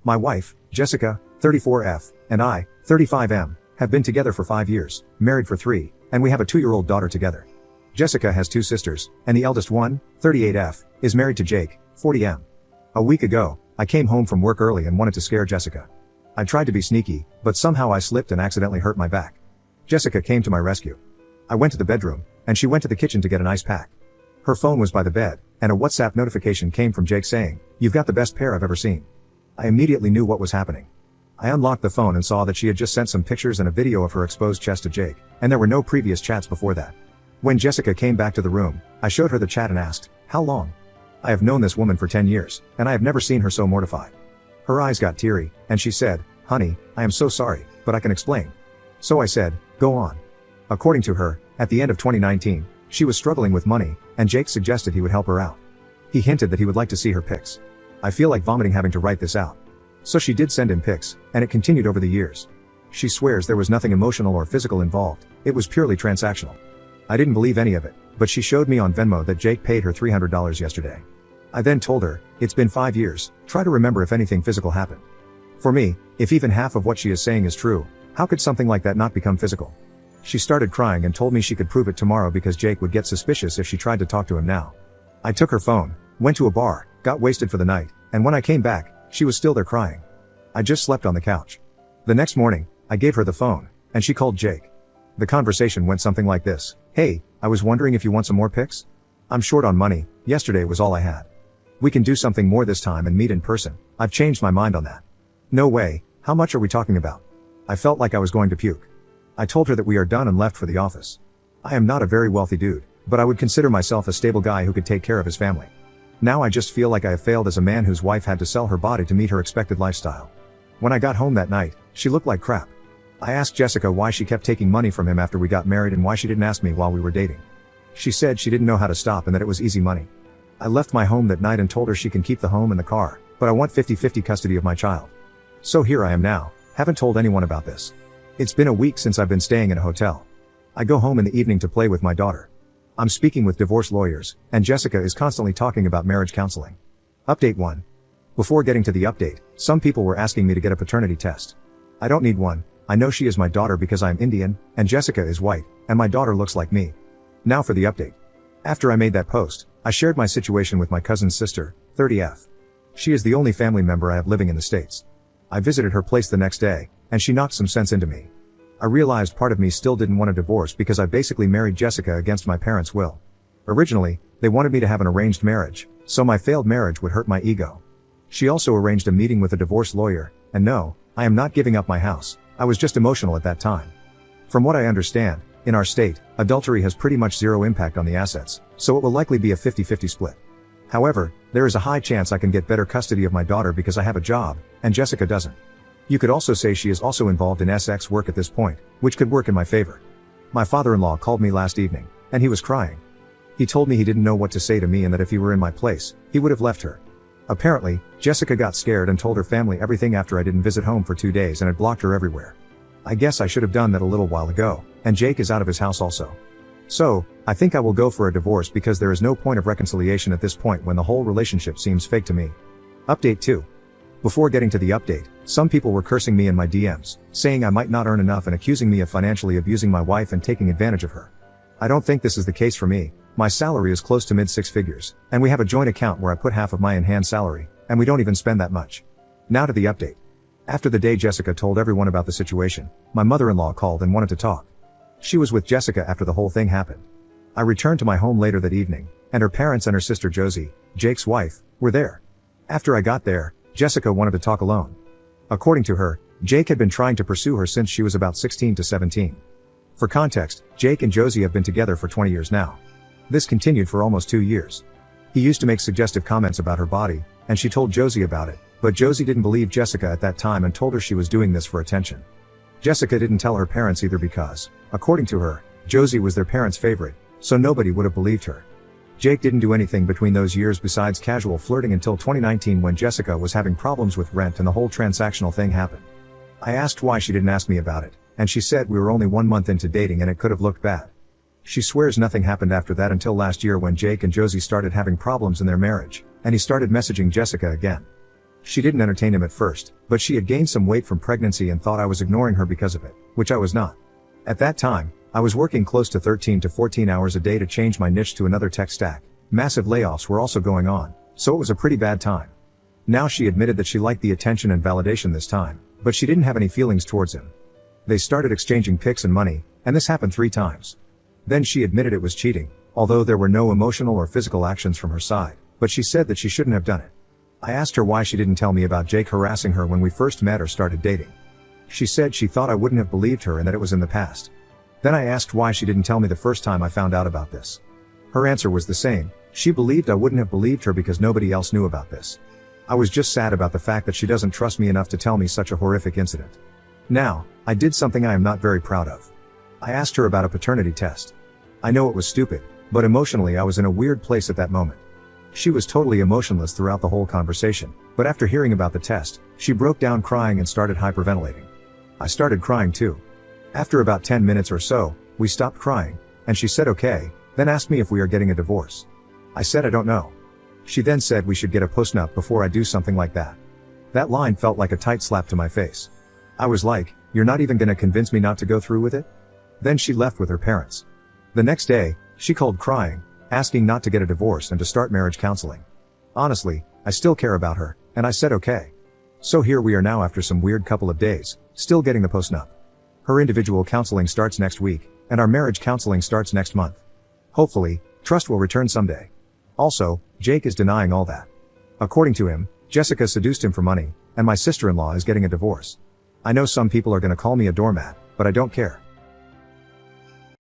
My wife, Jessica, 34F, and I, 35M, have been together for 5 years, married for 3, and we have a 2-year-old daughter together. Jessica has 2 sisters, and the eldest one, 38F, is married to Jake, 40M. A week ago, I came home from work early and wanted to scare Jessica. I tried to be sneaky, but somehow I slipped and accidentally hurt my back. Jessica came to my rescue. I went to the bedroom, and she went to the kitchen to get an ice pack. Her phone was by the bed, and a WhatsApp notification came from Jake saying, "You've got the best pair I've ever seen." I immediately knew what was happening. I unlocked the phone and saw that she had just sent some pictures and a video of her exposed chest to Jake, and there were no previous chats before that. When Jessica came back to the room, I showed her the chat and asked, "How long?" I have known this woman for 10 years, and I have never seen her so mortified. Her eyes got teary, and she said, "Honey, I am so sorry, but I can explain." So I said, "Go on." According to her, at the end of 2019, she was struggling with money, and Jake suggested he would help her out. He hinted that he would like to see her pics. I feel like vomiting having to write this out. So she did send him pics, and it continued over the years. She swears there was nothing emotional or physical involved, it was purely transactional. I didn't believe any of it, but she showed me on Venmo that Jake paid her $300 yesterday. I then told her, "It's been 5 years, try to remember if anything physical happened." For me, if even half of what she is saying is true, how could something like that not become physical? She started crying and told me she could prove it tomorrow because Jake would get suspicious if she tried to talk to him now. I took her phone, went to a bar, got wasted for the night, and when I came back, she was still there crying. I just slept on the couch. The next morning, I gave her the phone, and she called Jake. The conversation went something like this: "Hey, I was wondering if you want some more pics? I'm short on money, yesterday was all I had. We can do something more this time and meet in person, I've changed my mind on that." "No way, how much are we talking about?" I felt like I was going to puke. I told her that we are done and left for the office. I am not a very wealthy dude, but I would consider myself a stable guy who could take care of his family. Now I just feel like I have failed as a man whose wife had to sell her body to meet her expected lifestyle. When I got home that night, she looked like crap. I asked Jessica why she kept taking money from him after we got married and why she didn't ask me while we were dating. She said she didn't know how to stop and that it was easy money. I left my home that night and told her she can keep the home and the car, but I want 50-50 custody of my child. So here I am now, haven't told anyone about this. It's been a week since I've been staying in a hotel. I go home in the evening to play with my daughter. I'm speaking with divorce lawyers, and Jessica is constantly talking about marriage counseling. Update 1. Before getting to the update, some people were asking me to get a paternity test. I don't need one, I know she is my daughter because I'm Indian, and Jessica is white, and my daughter looks like me. Now for the update. After I made that post, I shared my situation with my cousin's sister, 30F. She is the only family member I have living in the States. I visited her place the next day, and she knocked some sense into me. I realized part of me still didn't want a divorce because I basically married Jessica against my parents' will. Originally, they wanted me to have an arranged marriage, so my failed marriage would hurt my ego. She also arranged a meeting with a divorce lawyer, and no, I am not giving up my house, I was just emotional at that time. From what I understand, in our state, adultery has pretty much zero impact on the assets, so it will likely be a 50-50 split. However, there is a high chance I can get better custody of my daughter because I have a job, and Jessica doesn't. You could also say she is also involved in sex work at this point, which could work in my favor. My father-in-law called me last evening, and he was crying. He told me he didn't know what to say to me and that if he were in my place, he would have left her. Apparently, Jessica got scared and told her family everything after I didn't visit home for 2 days and had blocked her everywhere. I guess I should have done that a little while ago, and Jake is out of his house also. So, I think I will go for a divorce because there is no point of reconciliation at this point when the whole relationship seems fake to me. Update 2. Before getting to the update, some people were cursing me in my DMs, saying I might not earn enough and accusing me of financially abusing my wife and taking advantage of her. I don't think this is the case for me. My salary is close to mid-6 figures, and we have a joint account where I put half of my in-hand salary, and we don't even spend that much. Now to the update. After the day Jessica told everyone about the situation, my mother-in-law called and wanted to talk. She was with Jessica after the whole thing happened. I returned to my home later that evening, and her parents and her sister Josie, Jake's wife, were there. After I got there, Jessica wanted to talk alone. According to her, Jake had been trying to pursue her since she was about 16 to 17. For context, Jake and Josie have been together for 20 years now. This continued for almost 2 years. He used to make suggestive comments about her body, and she told Josie about it, but Josie didn't believe Jessica at that time and told her she was doing this for attention. Jessica didn't tell her parents either because, according to her, Josie was their parents' favorite, so nobody would have believed her. Jake didn't do anything between those years besides casual flirting until 2019 when Jessica was having problems with rent and the whole transactional thing happened. I asked why she didn't ask me about it, and she said we were only 1 month into dating and it could have looked bad. She swears nothing happened after that until last year when Jake and Josie started having problems in their marriage, and he started messaging Jessica again. She didn't entertain him at first, but she had gained some weight from pregnancy and thought I was ignoring her because of it, which I was not. At that time, I was working close to 13 to 14 hours a day to change my niche to another tech stack. Massive layoffs were also going on, so it was a pretty bad time. Now she admitted that she liked the attention and validation this time, but she didn't have any feelings towards him. They started exchanging pics and money, and this happened 3 times. Then she admitted it was cheating, although there were no emotional or physical actions from her side, but she said that she shouldn't have done it. I asked her why she didn't tell me about Jake harassing her when we first met or started dating. She said she thought I wouldn't have believed her and that it was in the past. Then I asked why she didn't tell me the first time I found out about this. Her answer was the same. She believed I wouldn't have believed her because nobody else knew about this. I was just sad about the fact that she doesn't trust me enough to tell me such a horrific incident. Now, I did something I am not very proud of. I asked her about a paternity test. I know it was stupid, but emotionally I was in a weird place at that moment. She was totally emotionless throughout the whole conversation, but after hearing about the test, she broke down crying and started hyperventilating. I started crying too. After about 10 minutes or so, we stopped crying, and she said okay, then asked me if we are getting a divorce. I said I don't know. She then said we should get a postnup before I do something like that. That line felt like a tight slap to my face. I was like, you're not even gonna convince me not to go through with it? Then she left with her parents. The next day, she called crying, asking not to get a divorce and to start marriage counseling. Honestly, I still care about her, and I said okay. So here we are now after some weird couple of days, still getting the postnup. Her individual counseling starts next week, and our marriage counseling starts next month. Hopefully, trust will return someday. Also, Jake is denying all that. According to him, Jessica seduced him for money, and my sister-in-law is getting a divorce. I know some people are gonna call me a doormat, but I don't care.